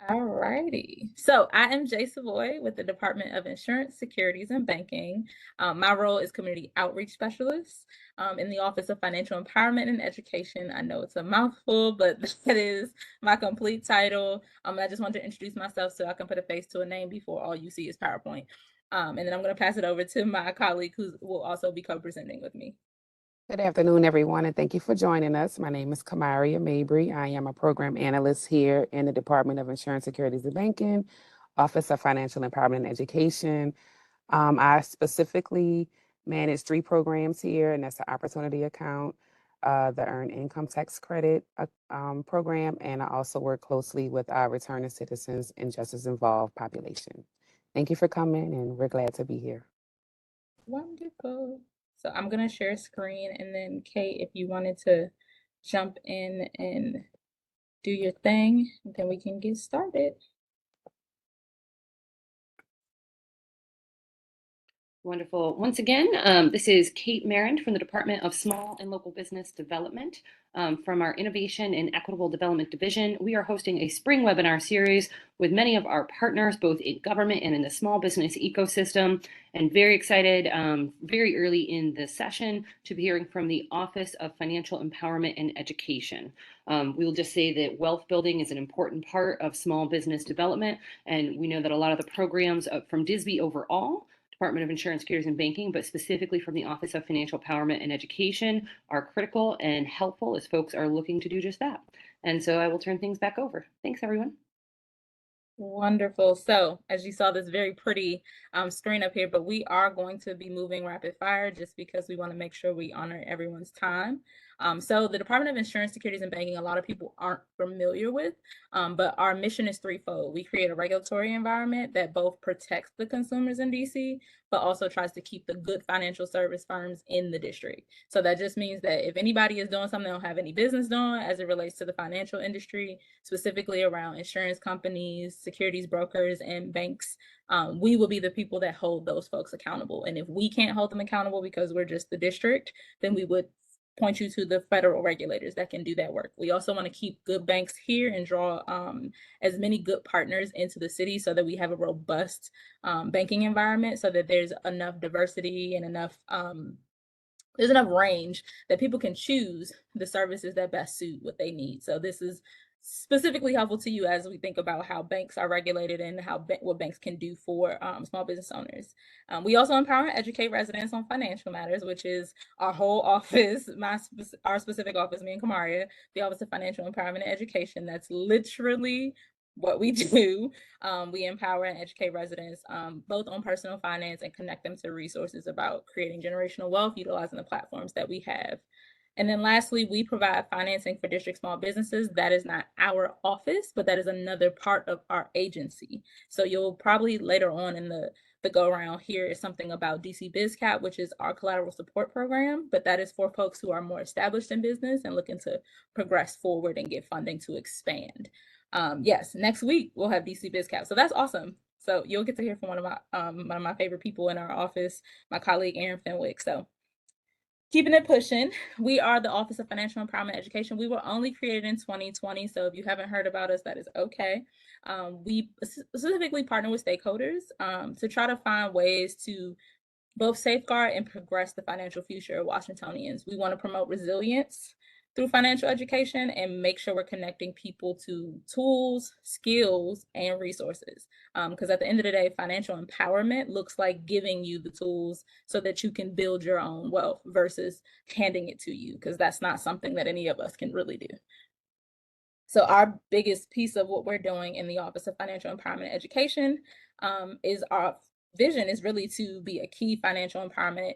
All righty. So I am Jay Savoy with the Department of Insurance, Securities, and Banking. My role is Community Outreach Specialist in the Office of Financial Empowerment and Education. I know it's a mouthful, but that is my complete title. I just want to introduce myself so I can put a face to a name before all you see is PowerPoint. And then I'm going to pass it over to my colleague who will also be co-presenting with me. Good afternoon, everyone, and thank you for joining us. My name is Kamaria Mabry. I am a program analyst here in the Department of Insurance, Securities, and Banking, Office of Financial Empowerment and Education. I specifically manage three programs here, and that's the Opportunity Account, the Earned Income Tax Credit program, and I also work closely with our returning citizens and justice involved population. Thank you for coming, and we're glad to be here. Wonderful. So I'm going to share a screen, and then Kate, if you wanted to jump in and do your thing, then we can get started. Wonderful. Once again, this is Kate Marand from the Department of Small and Local Business Development. From our Innovation and Equitable Development Division, we are hosting a spring webinar series with many of our partners, both in government and in the small business ecosystem. And very excited, very early in the session, to be hearing from the Office of Financial Empowerment and Education. We will just say that wealth building is an important part of small business development. And we know that a lot of the programs from DISB overall, Department of Insurance, Securities, and Banking, but specifically from the Office of Financial Empowerment and Education, are critical and helpful as folks are looking to do just that. And so I will turn things back over. Thanks, everyone. Wonderful. So as you saw this very pretty screen up here, but we are going to be moving rapid fire just because we want to make sure we honor everyone's time. So the Department of Insurance, Securities, and Banking, a lot of people aren't familiar with, but our mission is threefold. We create a regulatory environment that both protects the consumers in DC, but also tries to keep the good financial service firms in the district. So that just means that if anybody is doing something they don't have any business doing as it relates to the financial industry, specifically around insurance companies, securities brokers, and banks, we will be the people that hold those folks accountable. And if we can't hold them accountable because we're just the district, then we would point you to the federal regulators that can do that work. We also want to keep good banks here and draw as many good partners into the city so that we have a robust banking environment, so that there's enough diversity and enough there's enough range that people can choose the services that best suit what they need. So this is specifically helpful to you as we think about how banks are regulated and what banks can do for small business owners. We also empower and educate residents on financial matters, which is our whole office, our specific office, me and Kamaria, the Office of Financial Empowerment and Education. That's literally what we do. We empower and educate residents both on personal finance and connect them to resources about creating generational wealth, utilizing the platforms that we have. And then lastly, we provide financing for district small businesses. That is not our office, but that is another part of our agency. So you'll probably later on in the go around here is something about DC BizCap, which is our collateral support program, but that is for folks who are more established in business and looking to progress forward and get funding to expand. Yes, next week we'll have DC BizCap. So that's awesome. So you'll get to hear from one of my favorite people in our office, my colleague Aaron Fenwick. So keeping it pushing, we are the Office of Financial Empowerment Education. We were only created in 2020, so if you haven't heard about us, that is okay. We specifically partner with stakeholders to try to find ways to both safeguard and progress the financial future of Washingtonians. We want to promote resilience through financial education and make sure we're connecting people to tools, skills, and resources. Because at the end of the day, financial empowerment looks like giving you the tools so that you can build your own wealth versus handing it to you, because that's not something that any of us can really do. So our biggest piece of what we're doing in the Office of Financial Empowerment and Education is our vision is really to be a key to financial empowerment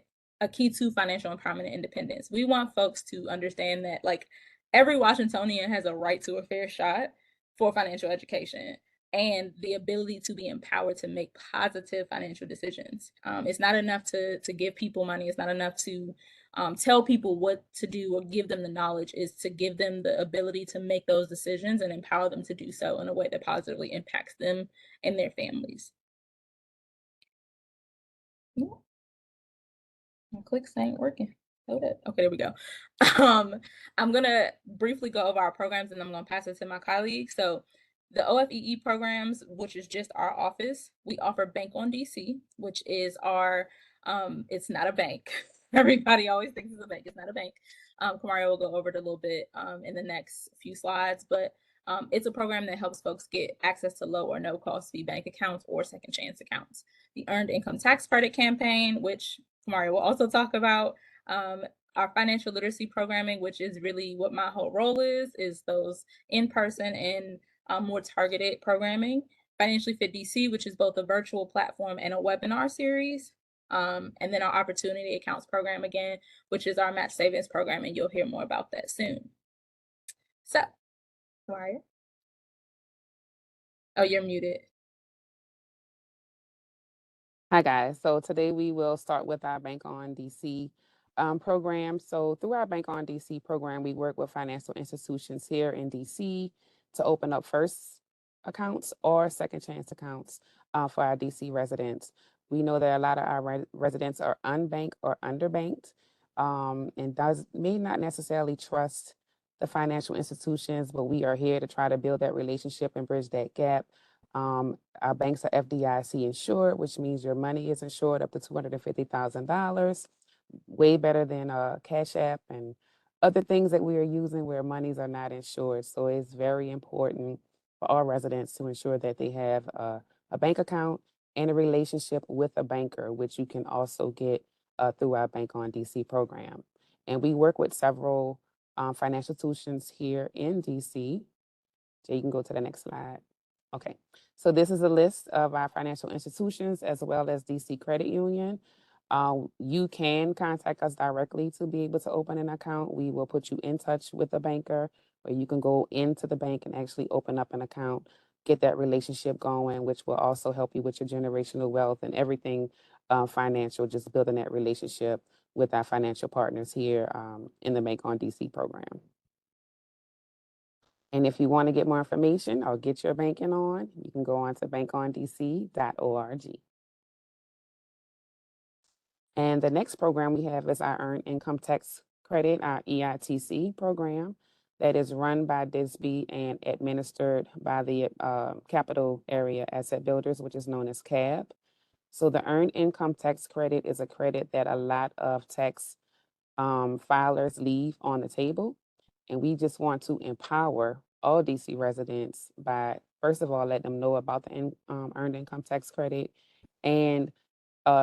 and independence. We want folks to understand that like every Washingtonian has a right to a fair shot for financial education and the ability to be empowered to make positive financial decisions. It's not enough to give people money. It's not enough to tell people what to do or give them the knowledge. Is to give them the ability to make those decisions and empower them to do so in a way that positively impacts them and their families. My clicks ain't working. Hold it. Okay, there we go. I'm gonna briefly go over our programs and I'm gonna pass it to my colleague. So The OFEE programs, which is just our office, we offer Bank on DC, which is our, it's not a bank. Everybody always thinks it's a bank. It's not a bank. Kamaria will go over it a little bit in the next few slides, but it's a program that helps folks get access to low or no cost fee bank accounts or second chance accounts. The Earned Income Tax Credit campaign, which Kamaria will also talk about, our financial literacy programming, which is really what my whole role is those in-person and more targeted programming. Financially Fit DC, which is both a virtual platform and a webinar series. And then our Opportunity Accounts program again, which is our match savings program, and you'll hear more about that soon. So, Maria. Oh, you're muted. Hi guys, so today we will start with our Bank on DC program. So through our Bank on DC program, we work with financial institutions here in DC to open up first accounts or second chance accounts for our DC residents. We know that a lot of our residents are unbanked or underbanked and may not necessarily trust the financial institutions, but we are here to try to build that relationship and bridge that gap. Our banks are FDIC insured, which means your money is insured up to $250,000, way better than Cash App and other things that we are using where monies are not insured. So it's very important for all residents to ensure that they have a bank account and a relationship with a banker, which you can also get through our Bank on DC program. And we work with several financial institutions here in DC. Jay, you can go to the next slide. Okay, so this is a list of our financial institutions as well as DC Credit Union. You can contact us directly to be able to open an account. We will put you in touch with a banker where you can go into the bank and actually open up an account, get that relationship going, which will also help you with your generational wealth and everything financial, just building that relationship with our financial partners here in the Bank on DC program. And if you want to get more information or get your banking on, you can go on to bankondc.org. And the next program we have is our Earned Income Tax Credit, our EITC program, that is run by DSB and administered by the Capital Area Asset Builders, which is known as CAB. So the Earned Income Tax Credit is a credit that a lot of tax filers leave on the table. And we just want to empower all DC residents by, first of all, letting them know about the Earned Income Tax Credit and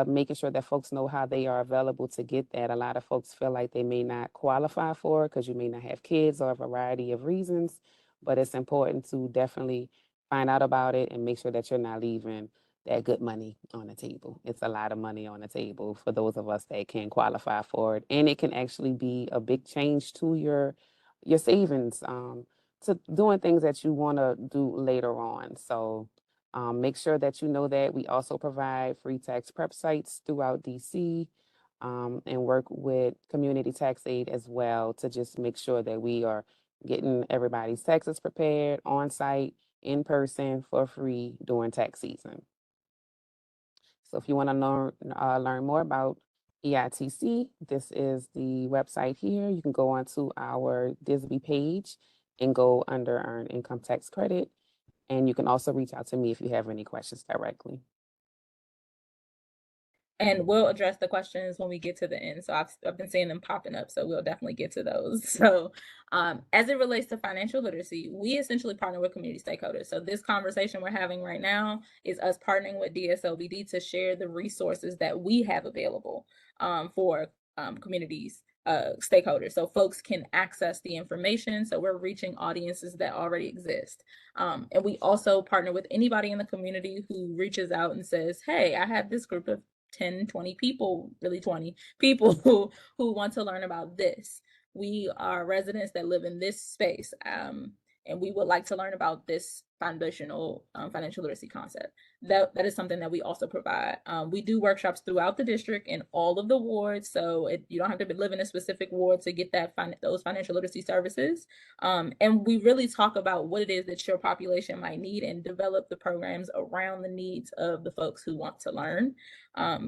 making sure that folks know how they are available to get that. A lot of folks feel like they may not qualify for it because you may not have kids or a variety of reasons, but it's important to definitely find out about it and make sure that you're not leaving that good money on the table. It's a lot of money on the table for those of us that can qualify for it. And it can actually be a big change to your savings, to doing things that you want to do later on. So make sure that you know that we also provide free tax prep sites throughout DC and work with community tax aid as well to just make sure that we are getting everybody's taxes prepared on site, in person, for free during tax season. So if you want to learn more about EITC, this is the website here. You can go onto our DSB page and go under Earned Income Tax Credit. And you can also reach out to me if you have any questions directly. And we'll address the questions when we get to the end. So I've been seeing them popping up, so we'll definitely get to those. So as it relates to financial literacy, we essentially partner with community stakeholders. So this conversation we're having right now is us partnering with DSLBD to share the resources that we have available for communities, stakeholders, so folks can access the information. So we're reaching audiences that already exist. And we also partner with anybody in the community who reaches out and says, hey, I have this group of 10, 20 people, really 20 people who want to learn about this. We are residents that live in this space, and we would like to learn about this foundational financial literacy concept. That is something that we also provide. We do workshops throughout the district in all of the wards, so you don't have to live in a specific ward to get those financial literacy services. And we really talk about what it is that your population might need and develop the programs around the needs of the folks who want to learn,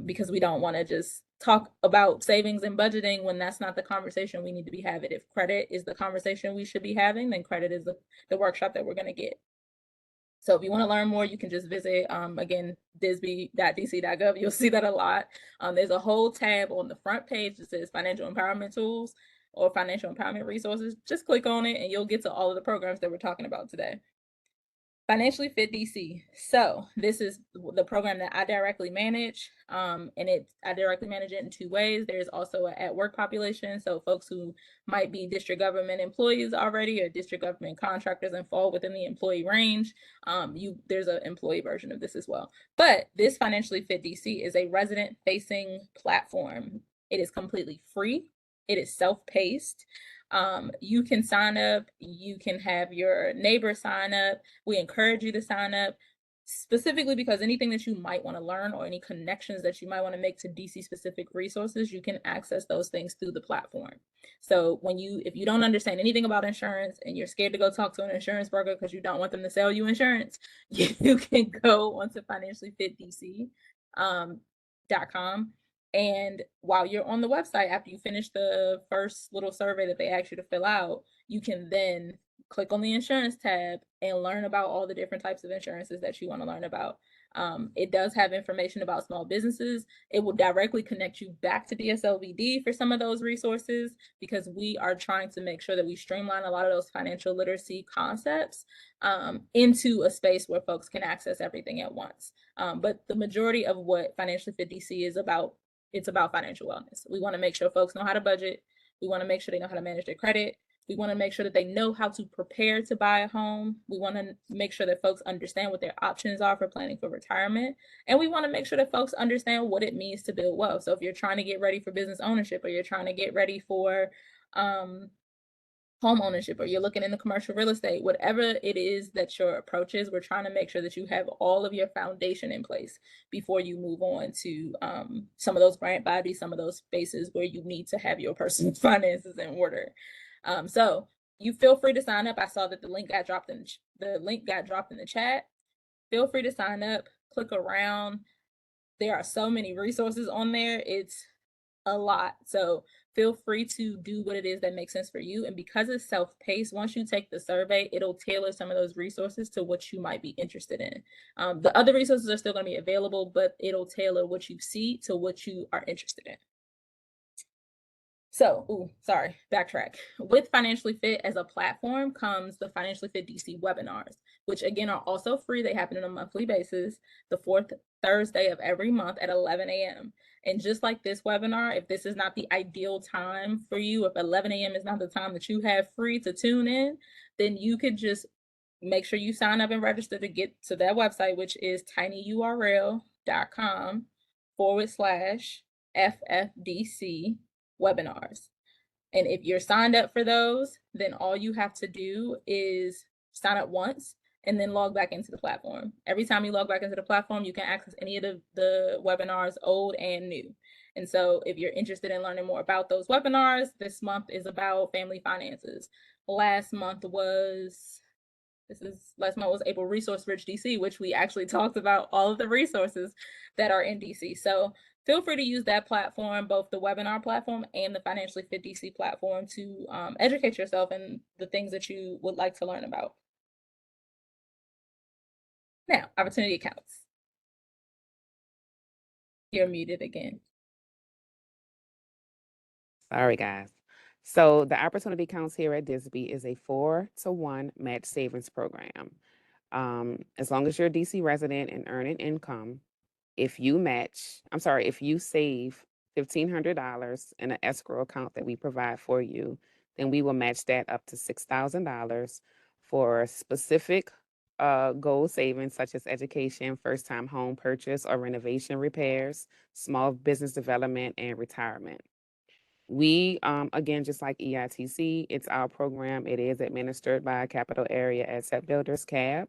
because we don't want to just talk about savings and budgeting when that's not the conversation we need to be having. If credit is the conversation we should be having, then credit is the workshop that we're going to get. So if you want to learn more, you can just visit, again, disby.dc.gov. You'll see that a lot. There's a whole tab on the front page that says financial empowerment tools or financial empowerment resources. Just click on it and you'll get to all of the programs that we're talking about today. Financially Fit DC. So this is the program that I directly manage, and I directly manage it in two ways. There's also an at-work population, so folks who might be district government employees already or district government contractors and fall within the employee range. There's an employee version of this as well. But this Financially Fit DC is a resident-facing platform. It is completely free. It is self-paced. You can sign up, you can have your neighbor sign up. We encourage you to sign up specifically because anything that you might want to learn or any connections that you might want to make to DC specific resources, you can access those things through the platform. So if you don't understand anything about insurance and you're scared to go talk to an insurance broker because you don't want them to sell you insurance, you can go onto financiallyfitdc.com. And while you're on the website, after you finish the first little survey that they ask you to fill out, you can then click on the insurance tab and learn about all the different types of insurances that you want to learn about. It does have information about small businesses. It will directly connect you back to DSLVD for some of those resources because we are trying to make sure that we streamline a lot of those financial literacy concepts into a space where folks can access everything at once. But the majority of what Financially Fit DC is about, it's about financial wellness. We want to make sure folks know how to budget. We want to make sure they know how to manage their credit. We want to make sure that they know how to prepare to buy a home. We want to make sure that folks understand what their options are for planning for retirement. And we want to make sure that folks understand what it means to build wealth. So if you're trying to get ready for business ownership or you're trying to get ready for home ownership or you're looking into commercial real estate, whatever it is that your approach is, we're trying to make sure that you have all of your foundation in place before you move on to some of those grant bodies, some of those spaces where you need to have your personal finances in order. So you feel free to sign up. I saw that the link got dropped in the chat. Feel free to sign up, click around. There are so many resources on there. It's a lot. So feel free to do what it is that makes sense for you. And because it's self-paced, once you take the survey, it'll tailor some of those resources to what you might be interested in. The other resources are still going to be available, but it'll tailor what you see to what you are interested in. So, backtrack. With Financially Fit as a platform comes the Financially Fit DC webinars, which again are also free. They happen on a monthly basis, the fourth Thursday of every month at 11 a.m. And just like this webinar, if this is not the ideal time for you, if 11 a.m. is not the time that you have free to tune in, then you could just make sure you sign up and register to get to that website, which is tinyurl.com/FFDC webinars. And if you're signed up for those, then all you have to do is sign up once and then log back into the platform. Every time you log back into the platform, you can access any of the webinars, old and new. And so if you're interested in learning more about those webinars, this month is about family finances. Last month was April Resource Rich DC, which we actually talked about all of the resources that are in DC. So feel free to use that platform, both the webinar platform and the Financially Fit DC platform, to educate yourself in the things that you would like to learn about. Now, opportunity accounts. You're muted again. Sorry, guys. So the opportunity accounts here at DSB is a 4-to-1 match savings program. As long as you're a DC resident and earn an income, if you save $1,500 in an escrow account that we provide for you, then we will match that up to $6,000 for specific goal savings such as education, first-time home purchase or renovation repairs, small business development, and retirement. We, again, just like EITC, it's our program. It is administered by Capital Area Asset Builders, CAB.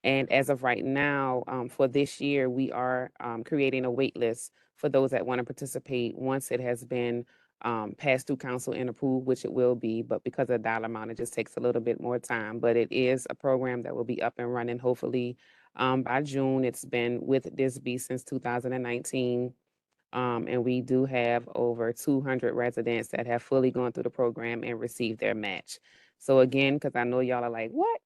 And as of right now, for this year, we are creating a wait list for those that want to participate once it has been passed through council and approved, which it will be. But because of the dollar amount, it just takes a little bit more time. But it is a program that will be up and running hopefully by June. It's been with DSB since 2019. And we do have over 200 residents that have fully gone through the program and received their match. So again, because I know y'all are like, what?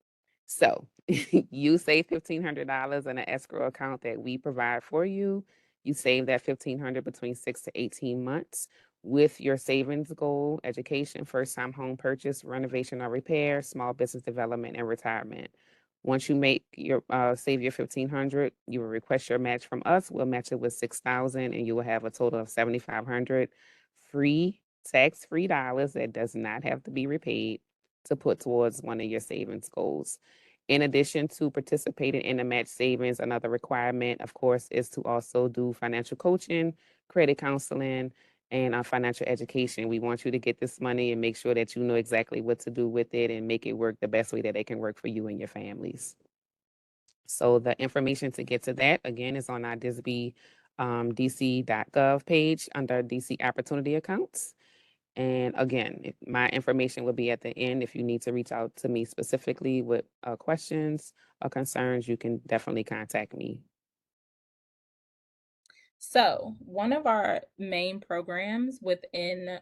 So you save $1,500 in an escrow account that we provide for you. You save that $1,500 between 6 to 18 months with your savings goal, education, first time home purchase, renovation or repair, small business development, and retirement. Once you make your save your 1,500, you will request your match from us. We'll match it with 6,000, and you will have a total of 7,500 free tax-free dollars that does not have to be repaid to put towards one of your savings goals. In addition to participating in the match savings, another requirement, of course, is to also do financial coaching, credit counseling, and financial education. We want you to get this money and make sure that you know exactly what to do with it and make it work the best way that it can work for you and your families. So the information to get to that, again, is on our DISB dc.gov page under DC Opportunity Accounts. And again, my information will be at the end. If you need to reach out to me specifically with questions or concerns, you can definitely contact me. So one of our main programs within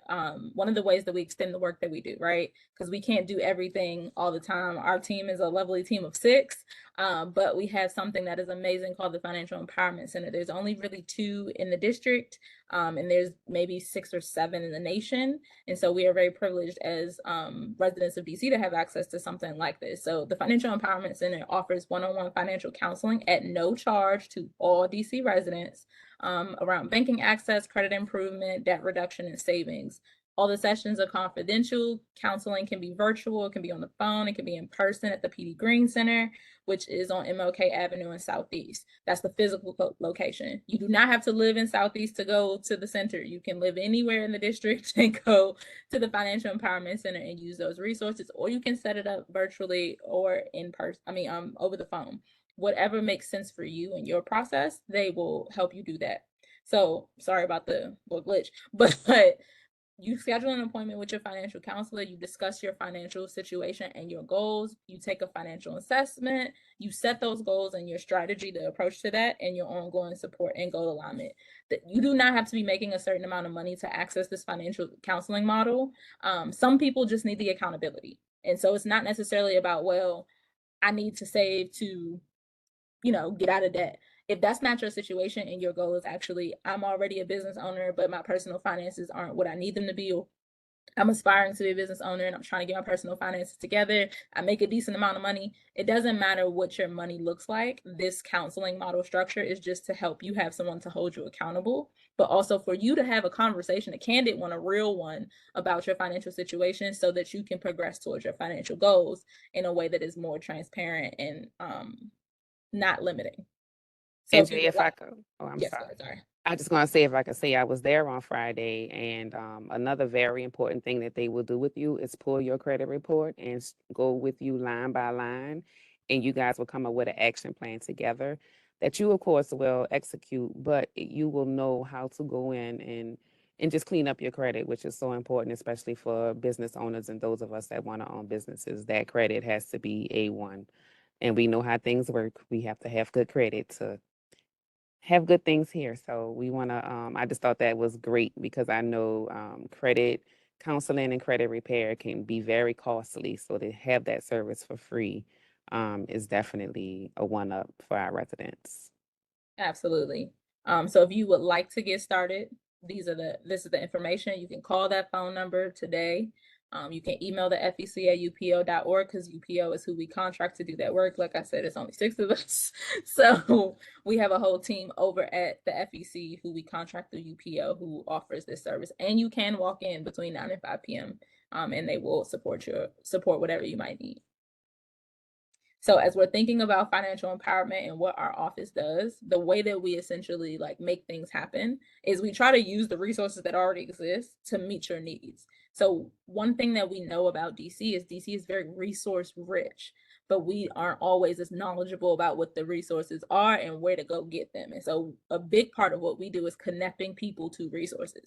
one of the ways that we extend the work that we do, right? Because we can't do everything all the time. Our team is a lovely team of 6, but we have something that is amazing called the Financial Empowerment Center. There's only really 2 in the district, and there's maybe 6 or 7 in the nation. And so we are very privileged as residents of DC to have access to something like this. So the Financial Empowerment Center offers one-on-one financial counseling at no charge to all DC residents. Around banking access, credit improvement, debt reduction, and savings. All the sessions are confidential. Counseling can be virtual, it can be on the phone, it can be in person at the PD Green Center, which is on MLK Avenue in Southeast. That's the physical location. You do not have to live in Southeast to go to the center. You can live anywhere in the district and go to the Financial Empowerment Center and use those resources, or you can set it up virtually or in person, over the phone. Whatever makes sense for you and your process, they will help you do that. So sorry about the little glitch, but you schedule an appointment with your financial counselor, you discuss your financial situation and your goals, you take a financial assessment, you set those goals and your strategy, the approach to that, and your ongoing support and goal alignment. That you do not have to be making a certain amount of money to access this financial counseling model. Some people just need the accountability. And so it's not necessarily about, well, I need to save to get out of debt. If that's not your situation and your goal is actually, I'm already a business owner, but my personal finances aren't what I need them to be, or I'm aspiring to be a business owner and I'm trying to get my personal finances together, I make a decent amount of money. It doesn't matter what your money looks like. This counseling model structure is just to help you have someone to hold you accountable, but also for you to have a conversation, a candid one, a real one about your financial situation so that you can progress towards your financial goals in a way that is more transparent and not limiting. So And if you Jay, would if I like, could, oh, I'm yes, sorry. sorry. I just want to say, if I could say, I was there on Friday, and another very important thing that they will do with you is pull your credit report and go with you line by line, and you guys will come up with an action plan together that you, of course, will execute, but you will know how to go in and just clean up your credit, which is so important, especially for business owners and those of us that want to own businesses. That credit has to be A1, and we know how things work. We have to have good credit to have good things here. So we want to, I just thought that was great because I know credit counseling and credit repair can be very costly. So to have that service for free is definitely a one up for our residents. Absolutely. So if you would like to get started, this is the information. You can call that phone number today. You can email the FEC at upo.org because UPO is who we contract to do that work. Like I said, it's only 6 of us. So we have a whole team over at the FEC who we contract through UPO who offers this service. And you can walk in between 9 and 5 p.m. And they will support whatever you might need. So as we're thinking about financial empowerment and what our office does, the way that we essentially make things happen is we try to use the resources that already exist to meet your needs. So one thing that we know about DC is very resource rich, but we aren't always as knowledgeable about what the resources are and where to go get them. And so a big part of what we do is connecting people to resources.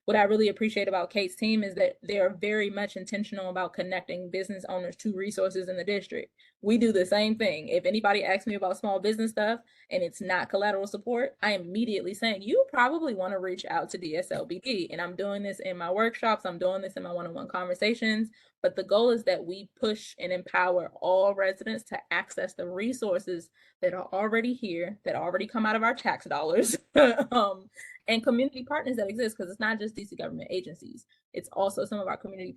What I really appreciate about Kate's team is that they are very much intentional about connecting business owners to resources in the district. We do the same thing. If anybody asks me about small business stuff and it's not collateral support, I am immediately saying, you probably want to reach out to DSLBD. And I'm doing this in my workshops. I'm doing this in my one-on-one conversations. But the goal is that we push and empower all residents to access the resources that are already here, that already come out of our tax dollars, and community partners that exist, because it's not just DC government agencies. It's also some of our community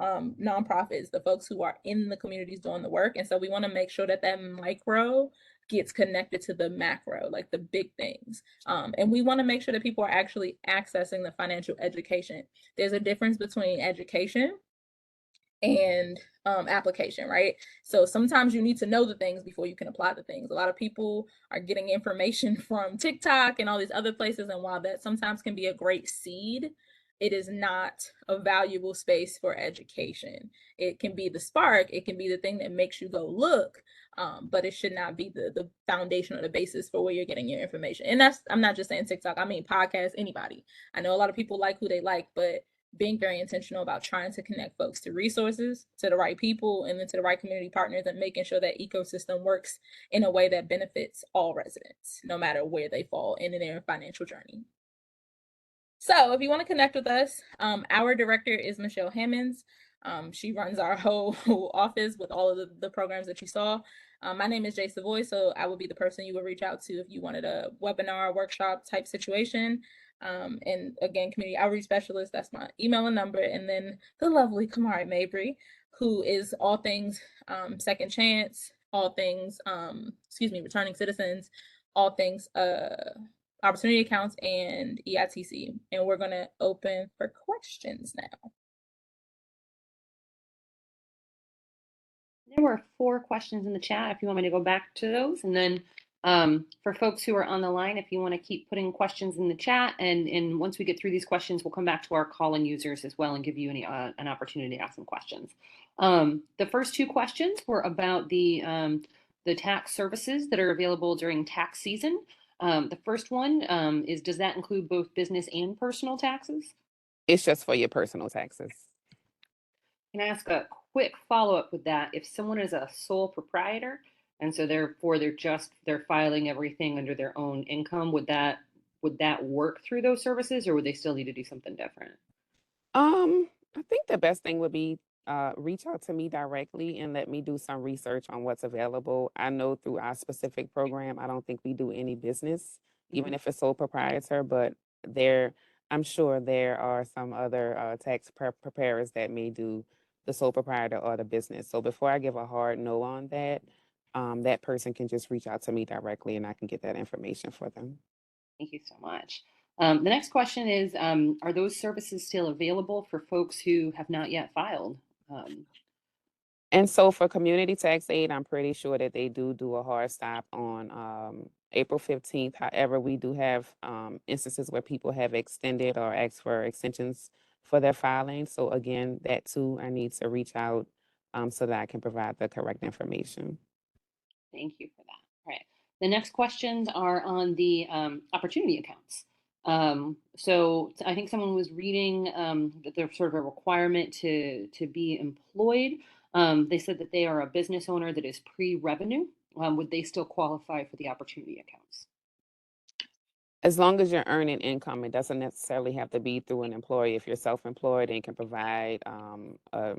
nonprofits, the folks who are in the communities doing the work. And so we want to make sure that that micro gets connected to the macro, like the big things. And we want to make sure that people are actually accessing the financial education. There's a difference between education and application, right? So sometimes you need to know the things before you can apply the things. A lot of people are getting information from TikTok and all these other places, and while that sometimes can be a great seed, it is not a valuable space for education. It can be the spark, it can be the thing that makes you go look, but it should not be the foundation or the basis for where you're getting your information. And that's, I'm not just saying TikTok, I mean podcasts, anybody. I know a lot of people like who they like, but being very intentional about trying to connect folks to resources, to the right people, and then to the right community partners, and making sure that ecosystem works in a way that benefits all residents, no matter where they fall in their financial journey. So if you want to connect with us, our director is Michelle Hammonds. She runs our whole office with all of the programs that you saw. My name is Jay Savoy, so I will be the person you would reach out to if you wanted a webinar, workshop type situation. And again, community outreach specialist, that's my email and number. And then the lovely Kamari Mabry, who is all things second chance, all things, returning citizens, all things opportunity accounts and EITC. And we're going to open for questions now. There were 4 questions in the chat if you want me to go back to those. And then for folks who are on the line, if you want to keep putting questions in the chat, and once we get through these questions, we'll come back to our call-in users as well and give you an opportunity to ask some questions. The first 2 questions were about the tax services that are available during tax season. The first one is, does that include both business and personal taxes? It's just for your personal taxes. Can I ask a quick follow-up with that? If someone is a sole proprietor, and so therefore they're filing everything under their own income, would that work through those services, or would they still need to do something different? I think the best thing would be reach out to me directly and let me do some research on what's available. I know through our specific program, I don't think we do any business, even if it's sole proprietor, but I'm sure there are some other tax preparers that may do the sole proprietor or the business. So before I give a hard no on that, that person can just reach out to me directly and I can get that information for them. Thank you so much. The next question is, are those services still available for folks who have not yet filed? And so for community tax aid, I'm pretty sure that they do a hard stop on April 15th. However, we do have instances where people have extended or asked for extensions for their filing. So again, that too, I need to reach out so that I can provide the correct information. Thank you for that. All right. The next questions are on the opportunity accounts. So I think someone was reading that there's sort of a requirement to be employed. They said that they are a business owner that is pre-revenue. Would they still qualify for the opportunity accounts? As long as you're earning income, it doesn't necessarily have to be through an employee. If you're self-employed and can provide a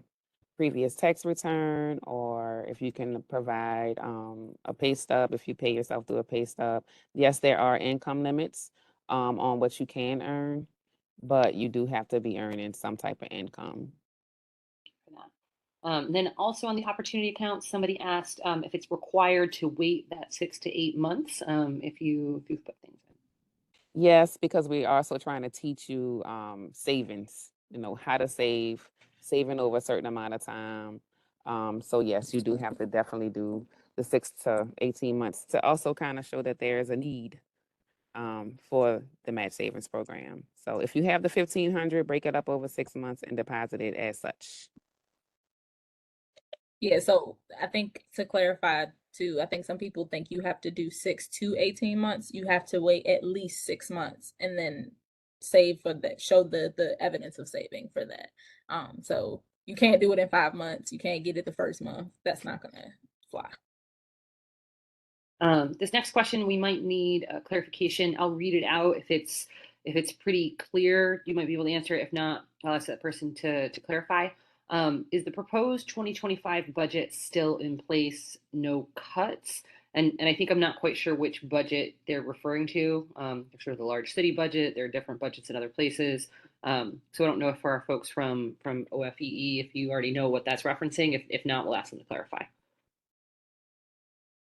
previous tax return, or if you can provide a pay stub, if you pay yourself through a pay stub. Yes, there are income limits on what you can earn, but you do have to be earning some type of income. For that. Then also on the opportunity account, somebody asked if it's required to wait that 6 to 8 months if you've put things in. Yes, because we're also trying to teach you savings, how to saving over a certain amount of time. So yes, you do have to definitely do the 6 to 18 months to also kind of show that there is a need for the match savings program. So if you have the $1,500, break it up over 6 months and deposit it as such. Yeah, so I think to clarify too, I think some people think you have to do 6 to 18 months. You have to wait at least 6 months and then save for that, show the evidence of saving for that. So you can't do it in 5 months. You can't get it the first month. That's not gonna fly. This next question, we might need a clarification. I'll read it out. If it's pretty clear, you might be able to answer it. If not, I'll ask that person to clarify. Is the proposed 2025 budget still in place? No cuts? And I think I'm not quite sure which budget they're referring to. There's sort of the large city budget. There are different budgets in other places. So I don't know if for our folks from OFEE, if you already know what that's referencing. If not, we'll ask them to clarify.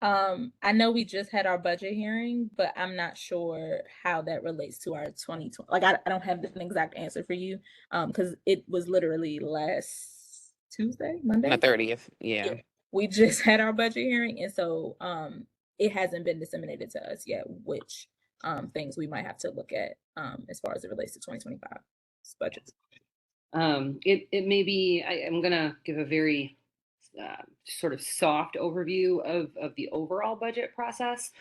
I know we just had our budget hearing, but I'm not sure how that relates to our 2020. Like, I don't have an exact answer for you, because it was literally last Tuesday, On the Monday. 30th. Yeah. Yeah, we just had our budget hearing, and so it hasn't been disseminated to us yet, which things we might have to look at as far as it relates to 2025 budgets. It may be, I'm gonna give a very sort of soft overview of the overall budget process,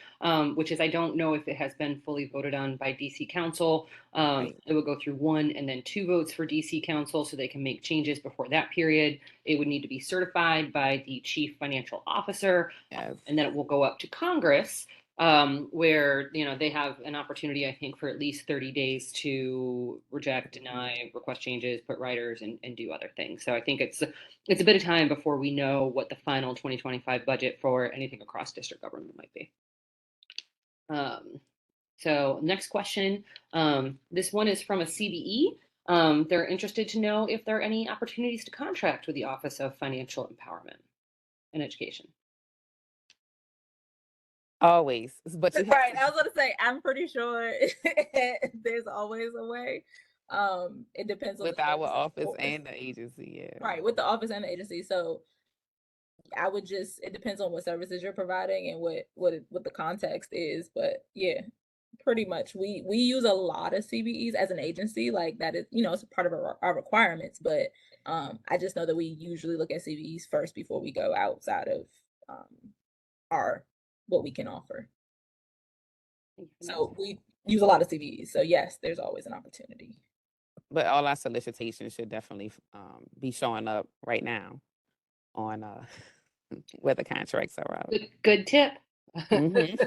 which is I don't know if it has been fully voted on by DC Council. Right. It would go through 1 and then 2 votes for DC Council so they can make changes before that period. It would need to be certified by the Chief Financial Officer, Yes. and then it will go up to Congress, where they have an opportunity, I think, for at least 30 days to reject, deny, request changes, put riders, and do other things. So I think it's a bit of time before we know what the final 2025 budget for anything across district government might be. So next question. This one is from a CBE. They're interested to know if there are any opportunities to contract with the Office of Financial Empowerment and Education. Always. But you have Right, I was gonna say, I'm pretty sure there's always a way. It depends on with the our services office for us. and the agency. Yeah. Right, with the office and the agency. So it depends on what services you're providing and what the context is. But yeah, pretty much we use a lot of CBEs as an agency. Like, that is, it's a part of our requirements. But I just know that we usually look at CBEs first before we go outside of our what we can offer. So we use a lot of CVEs. So yes, there's always an opportunity. But all our solicitations should definitely be showing up right now on where the contracts are out. Good tip. Mhm.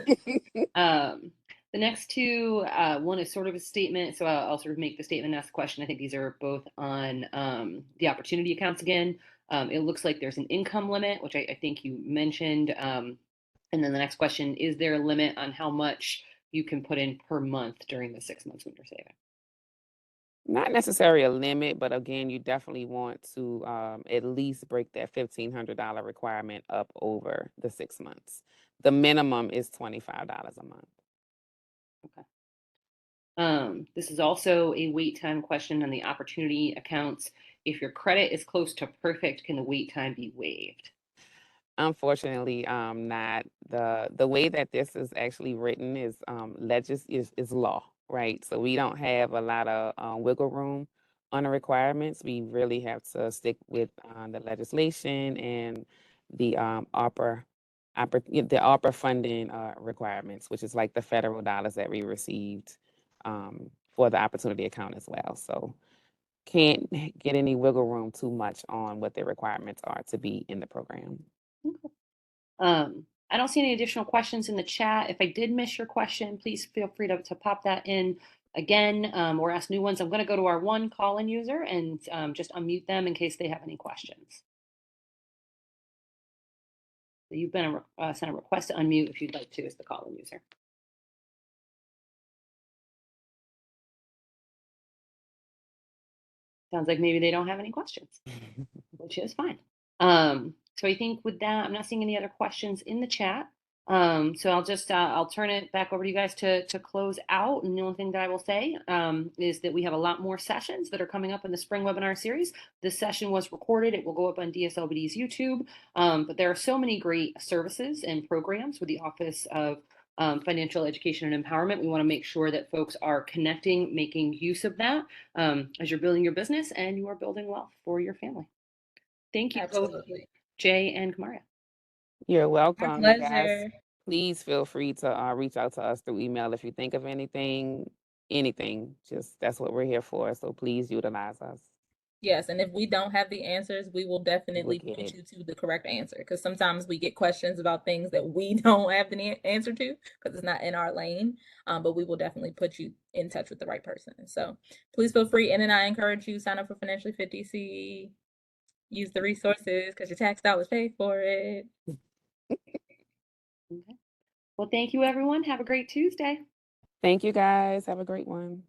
The next two, one is sort of a statement, so I'll sort of make the statement and ask the question. I think these are both on the opportunity accounts again. It looks like there's an income limit, which I think you mentioned. And then the next question, is there a limit on how much you can put in per month during the 6 months when you're saving? Not necessarily a limit, but again, you definitely want to at least break that $1,500 requirement up over the 6 months. The minimum is $25 a month. This is also a wait time question on the opportunity accounts. If your credit is close to perfect, can the wait time be waived? Unfortunately, not. The way that this is actually written is is law, right? So we don't have a lot of wiggle room on the requirements. We really have to stick with the legislation and the ARPA funding requirements, which is like the federal dollars that we received for the opportunity account as well. So can't get any wiggle room too much on what the requirements are to be in the program. I don't see any additional questions in the chat. If I did miss your question, please feel free to pop that in again, or ask new ones. I'm going to go to our one call-in user and just unmute them in case they have any questions. So you've been sent a request to unmute if you'd like to as the call-in user. Sounds like maybe they don't have any questions, which is fine. So I think with that, I'm not seeing any other questions in the chat. So I'll just I'll turn it back over to you guys to close out. And the only thing that I will say is that we have a lot more sessions that are coming up in the spring webinar series. This session was recorded. It will go up on DSLBD's YouTube. But there are so many great services and programs with the Office of Financial Education and Empowerment. We want to make sure that folks are connecting, making use of that as you're building your business and you are building wealth for your family. Thank you, Absolutely. Jay and Kamaria. You're welcome, guys. Pleasure. Please feel free to reach out to us through email if you think of anything. Just that's what we're here for. So please utilize us. Yes, and if we don't have the answers, we will definitely get point it. you to the correct answer, because sometimes we get questions about things that we don't have the answer to because it's not in our lane. But we will definitely put you in touch with the right person. So please feel free. And then I encourage you, sign up for Financially Fit DC. use the resources because your tax dollars paid for it. Okay. Well, thank you, everyone. Have a great Tuesday. Thank you guys. Have a great one.